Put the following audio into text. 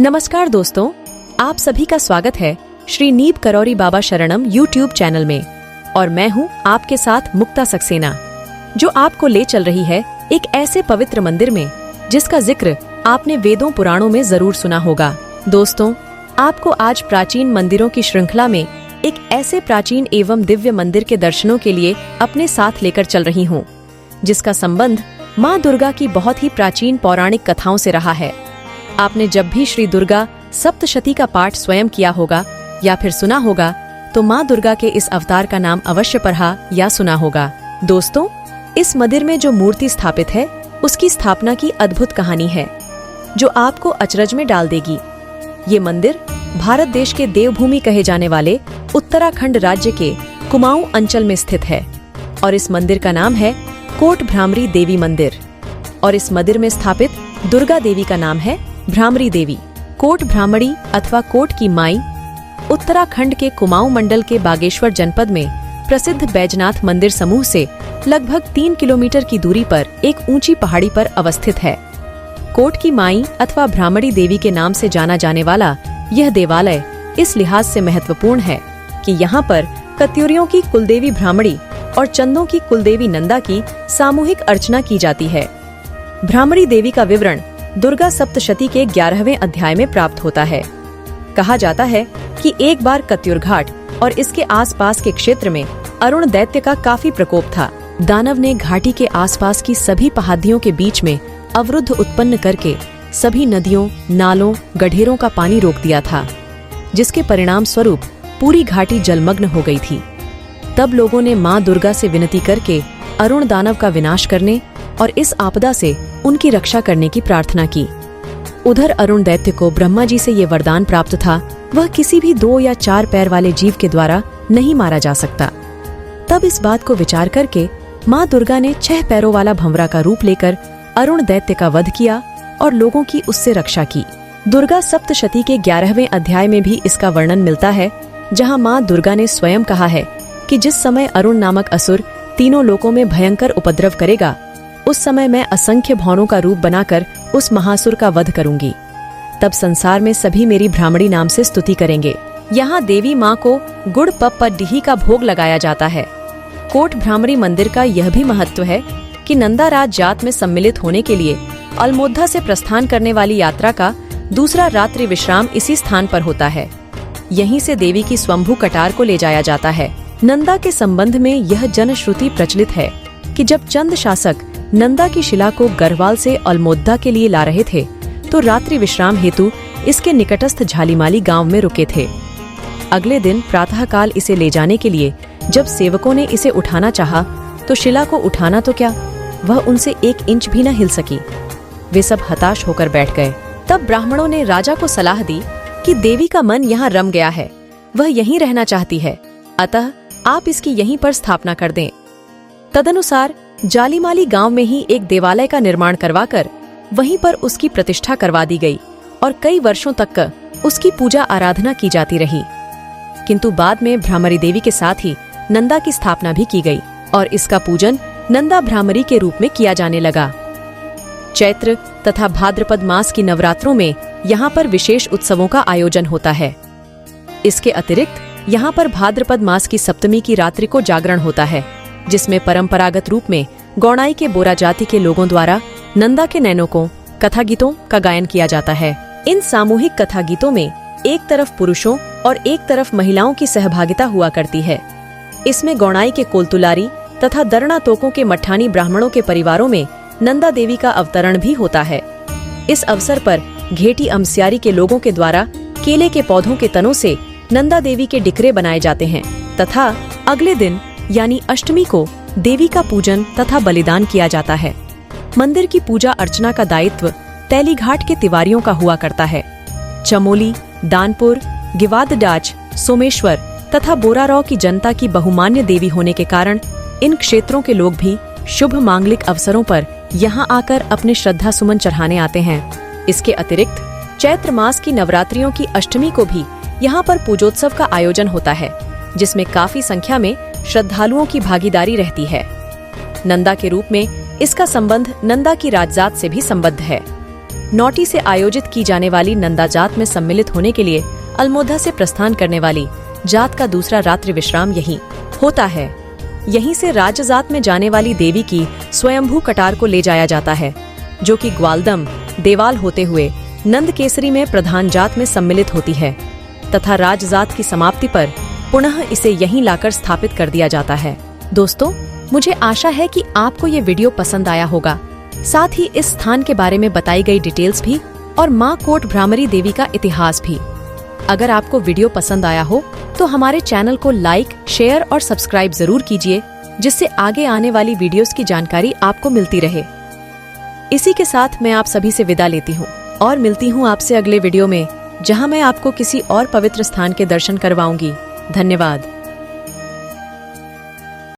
नमस्कार दोस्तों, आप सभी का स्वागत है श्री नीब करौरी बाबा शरणम YouTube चैनल में। और मैं हूं आपके साथ मुक्ता सक्सेना, जो आपको ले चल रही है एक ऐसे पवित्र मंदिर में जिसका जिक्र आपने वेदों पुराणों में जरूर सुना होगा। दोस्तों, आपको आज प्राचीन मंदिरों की श्रृंखला में एक ऐसे प्राचीन एवं दिव्य मंदिर के दर्शनों के लिए अपने साथ लेकर चल रही हूँ, जिसका संबंध माँ दुर्गा की बहुत ही प्राचीन पौराणिक कथाओं से रहा है। आपने जब भी श्री दुर्गा सप्तशती का पाठ स्वयं किया होगा या फिर सुना होगा, तो माँ दुर्गा के इस अवतार का नाम अवश्य पढ़ा या सुना होगा। दोस्तों, इस मंदिर में जो मूर्ति स्थापित है, उसकी स्थापना की अद्भुत कहानी है जो आपको अचरज में डाल देगी। ये मंदिर भारत देश के देवभूमि कहे जाने वाले उत्तराखंड राज्य के कुमाऊं अंचल में स्थित है और इस मंदिर का नाम है कोट भ्रामरी देवी मंदिर। और इस मंदिर में स्थापित दुर्गा देवी का नाम है भ्रामरी देवी। कोट भ्रामरी अथवा कोट की माई उत्तराखंड के कुमाऊं मंडल के बागेश्वर जनपद में प्रसिद्ध बैजनाथ मंदिर समूह से लगभग 3 किलोमीटर की दूरी पर एक ऊंची पहाड़ी पर अवस्थित है। कोट की माई अथवा भ्रामरी देवी के नाम से जाना जाने वाला यह देवालय इस लिहाज से महत्वपूर्ण है कि यहाँ पर कत्यूरियों की कुलदेवी भ्रामरी और चंदों की कुलदेवी नंदा की सामूहिक अर्चना की जाती है। भ्रामरी देवी का विवरण दुर्गा सप्तशती के 11वें अध्याय में प्राप्त होता है। कहा जाता है कि एक बार कत्यूर घाट और इसके आसपास के क्षेत्र में अरुण दैत्य का काफी प्रकोप था। दानव ने घाटी के आसपास की सभी पहाड़ियों के बीच में अवरुद्ध उत्पन्न करके सभी नदियों, नालों, गड्ढेरों का पानी रोक दिया था, जिसके परिणाम स्वरूप पूरी घाटी जलमग्न हो गई थी। तब लोगों ने माँ दुर्गा से विनती करके अरुण दानव का विनाश करने और इस आपदा से उनकी रक्षा करने की प्रार्थना की। उधर अरुण दैत्य को ब्रह्मा जी से ये वरदान प्राप्त था, वह किसी भी 2 या 4 पैर वाले जीव के द्वारा नहीं मारा जा सकता। तब इस बात को विचार करके माँ दुर्गा ने 6 पैरों वाला भंवरा का रूप लेकर अरुण दैत्य का वध किया और लोगों की उससे रक्षा की। दुर्गा सप्तशती के 11वें अध्याय में भी इसका वर्णन मिलता है, जहाँ माँ दुर्गा ने स्वयं कहा है कि जिस समय अरुण नामक असुर तीनों लोकों में भयंकर उपद्रव करेगा, उस समय मैं असंख्य भौरों का रूप बनाकर उस महासुर का वध करूंगी। तब संसार में सभी मेरी भ्रामरी नाम से स्तुति करेंगे। यहाँ देवी माँ को गुड़ पप्पडीही का भोग लगाया जाता है। कोट भ्रामरी मंदिर का यह भी महत्व है कि नंदा राज जात में सम्मिलित होने के लिए अल्मोड़ा से प्रस्थान करने वाली यात्रा का दूसरा रात्रि विश्राम इसी स्थान पर होता है। यहीं से देवी की स्वयंभू कटार को ले जाया जाता है। नंदा के संबंध में यह जनश्रुति प्रचलित है कि जब चंद शासक नंदा की शिला को गढ़वाल से अल्मोड़ा के लिए ला रहे थे, तो रात्रि विश्राम हेतु इसके निकटस्थ झालीमाली गांव में रुके थे। अगले दिन प्रातःकाल इसे ले जाने के लिए जब सेवकों ने इसे उठाना चाहा, तो शिला को उठाना तो क्या, वह उनसे 1 इंच भी न हिल सकी। वे सब हताश होकर बैठ गए। तब ब्राह्मणों ने राजा को सलाह दी कि देवी का मन यहाँ रम गया है, वह यहीं रहना चाहती है, अतः आप इसकी यहीं पर स्थापना कर दें। तदनुसार जालीमाली गांव में ही एक देवालय का निर्माण करवाकर वहीं पर उसकी प्रतिष्ठा करवा दी गई और कई वर्षों तक उसकी पूजा आराधना की जाती रही। किंतु बाद में भ्रामरी देवी के साथ ही नंदा की स्थापना भी की गई और इसका पूजन नंदा भ्रामरी के रूप में किया जाने लगा। चैत्र तथा भाद्रपद मास की नवरात्रों में यहाँ पर विशेष उत्सवों का आयोजन होता है। इसके अतिरिक्त यहाँ पर भाद्रपद मास की सप्तमी की रात्रि को जागरण होता है, जिसमें परंपरागत रूप में गौणाई के बोरा जाति के लोगों द्वारा नंदा के नैनों कथा गीतों का गायन किया जाता है। इन सामूहिक कथा गीतों में एक तरफ पुरुषों और एक तरफ महिलाओं की सहभागिता हुआ करती है। इसमें गौणाई के कोलतुलारी तथा दरणा तोकों के मठानी ब्राह्मणों के परिवारों में नंदा देवी का अवतरण भी होता है। इस अवसर पर घेटी अमस्यारी के लोगों के द्वारा केले के पौधों के तनों से नंदा देवी के डिकरे बनाए जाते हैं तथा अगले दिन यानी अष्टमी को देवी का पूजन तथा बलिदान किया जाता है। मंदिर की पूजा अर्चना का दायित्व तैलीघाट के तिवारियों का हुआ करता है। चमोली, दानपुर, गिवादडाच, सोमेश्वर तथा बोराराव की जनता की बहुमान्य देवी होने के कारण इन क्षेत्रों के लोग भी शुभ मांगलिक अवसरों पर यहाँ आकर अपने श्रद्धा सुमन चढ़ाने आते हैं। इसके अतिरिक्त चैत्र मास की नवरात्रियों की अष्टमी को भी यहाँ पर पूजोत्सव का आयोजन होता है, जिसमें काफी संख्या में श्रद्धालुओं की भागीदारी रहती है। नंदा के रूप में इसका संबंध नंदा की राजजात से भी संबद्ध है। नौटी से आयोजित की जाने वाली नंदा जात में सम्मिलित होने के लिए अल्मोड़ा से प्रस्थान करने वाली जात का दूसरा रात्रि विश्राम यहीं होता है। यहीं से राज्य जात में जाने वाली देवी की स्वयंभू कटार को ले जाया जाता है, जो कि ग्वालदम देवाल होते हुए नंद केसरी में प्रधान जात में सम्मिलित होती है तथा राजजात की समाप्ति पर पुनः इसे यहीं लाकर स्थापित कर दिया जाता है। दोस्तों, मुझे आशा है कि आपको ये वीडियो पसंद आया होगा, साथ ही इस स्थान के बारे में बताई गई डिटेल्स भी और माँ कोट भ्रामरी देवी का इतिहास भी। अगर आपको वीडियो पसंद आया हो तो हमारे चैनल को लाइक, शेयर और सब्सक्राइब जरूर कीजिए, जिससे आगे आने वाली वीडियोस की जानकारी आपको मिलती रहे। इसी के साथ मैं आप सभी से विदा लेती हूँ और मिलती हूँ आपसे अगले वीडियो में, जहाँ मैं आपको किसी और पवित्र स्थान के दर्शन करवाऊंगी। धन्यवाद।